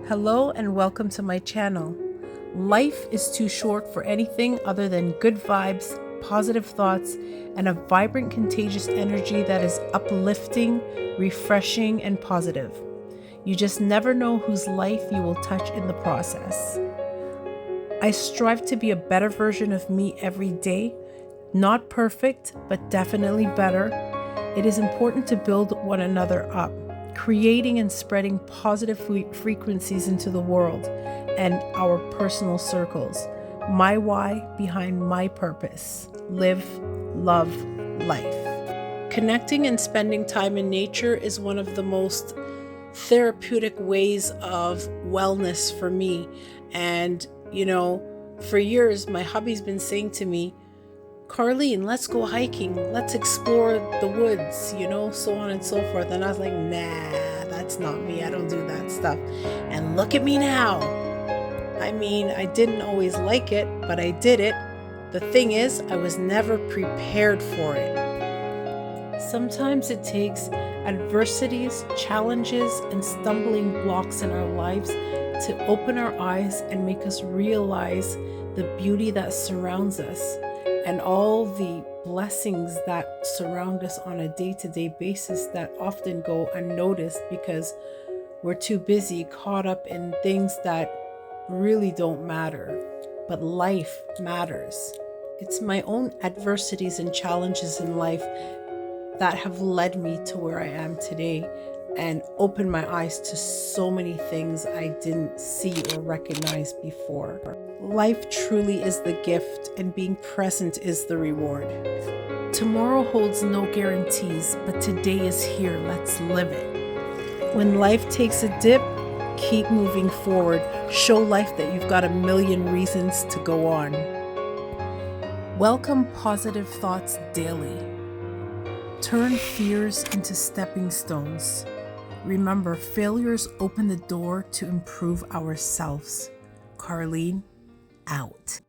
Hello and welcome to my channel. Life is too short for anything other than good vibes, positive thoughts, and a vibrant, contagious energy that is uplifting, refreshing, and positive. You just never know whose life you will touch in the process. I strive to be a better version of me every day. Not perfect, but definitely better. It is important to build one another up, creating and spreading positive frequencies into the world and our personal circles. My why behind my purpose: live, love, life. Connecting and spending time in nature is one of the most therapeutic ways of wellness for me. And, for years, my hubby's been saying to me, Carleen, let's go hiking. Let's explore the woods, so on and so forth. And I was like, nah, that's not me. I don't do that stuff. And look at me now. I mean, I didn't always like it, but I did it. The thing is, I was never prepared for it. Sometimes it takes adversities, challenges, and stumbling blocks in our lives to open our eyes and make us realize the beauty that surrounds us and all the blessings that surround us on a day-to-day basis that often go unnoticed because we're too busy caught up in things that really don't matter. But life matters. It's my own adversities and challenges in life that have led me to where I am today and opened my eyes to so many things I didn't see or recognize before. Life truly is the gift, and being present is the reward. Tomorrow holds no guarantees, but today is here. Let's live it. When life takes a dip, keep moving forward. Show life that you've got a million reasons to go on. Welcome positive thoughts daily. Turn fears into stepping stones. Remember, failures open the door to improve ourselves. Carleen, out.